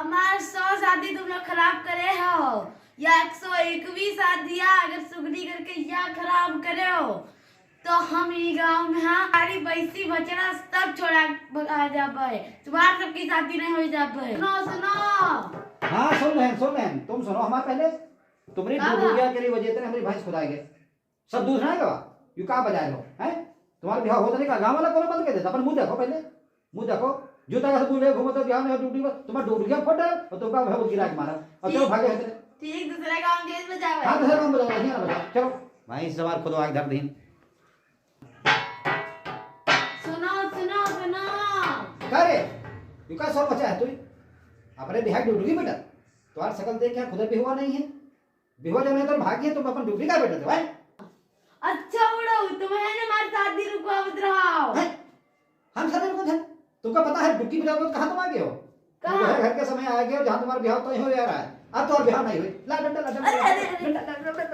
हमार 100 शादी तुम लोग खराब करे हो या 101वीं शादियां अगर सुगनी करके या खराब करे हो तो हम ई गांव में हमारी बैसी बचना सब छोड़ा आ जाबे, तुम्हार सबकी शादी नहीं हो जाबे। सुनो सुनो। हाँ सुन रहे हैं तुम सुनो हमारे पहले। तुम्हारी डूबिया के वजह से हमारी भैंस खुदाई गए सब दूध ना गवा यू कहाँ बजाए लो हैं। तुम्हारा ब्याह होता नहीं का गाँव वाला कौन बंद कर देता। अपन मुंह देखो पहले, मुंह देखो जूता का बोले घूमो तो ब्याह में ड्यूटी पर तुम्हारा डूबिया फट है और तुमका भैया गिरा के मारा और चलो भागे होते। ठीक दूसरे गांव गेस बजावे। हाँ दूसरे गाँव बजाओ नहीं ना बजाओ चलो भाई सवार खुद आग धर दी। सुनो सुनो सुनो। क्या रे यू का सौ बचा है तू अपने बिहार ड्यूटी बेटा तुम्हारी शकल देख क्या खुद भी हुआ नहीं है। बिहुआ जब नहीं तो भागी है तुम अपन ड्यूटी का बेटा थे भाई। अच्छा उड़ो तुम्हें ना हमारी शादी रुकवावत रहो। हम सदन को थे तुमको पता है डुक्की बजाओ तो कहाँ तुम आ गए हो। घर के समय आ गए हो जहाँ तुम्हारा ब्याह तो ही हो जा रहा है। अब तो और ब्याह नहीं हुई ला डंडा ला डंडा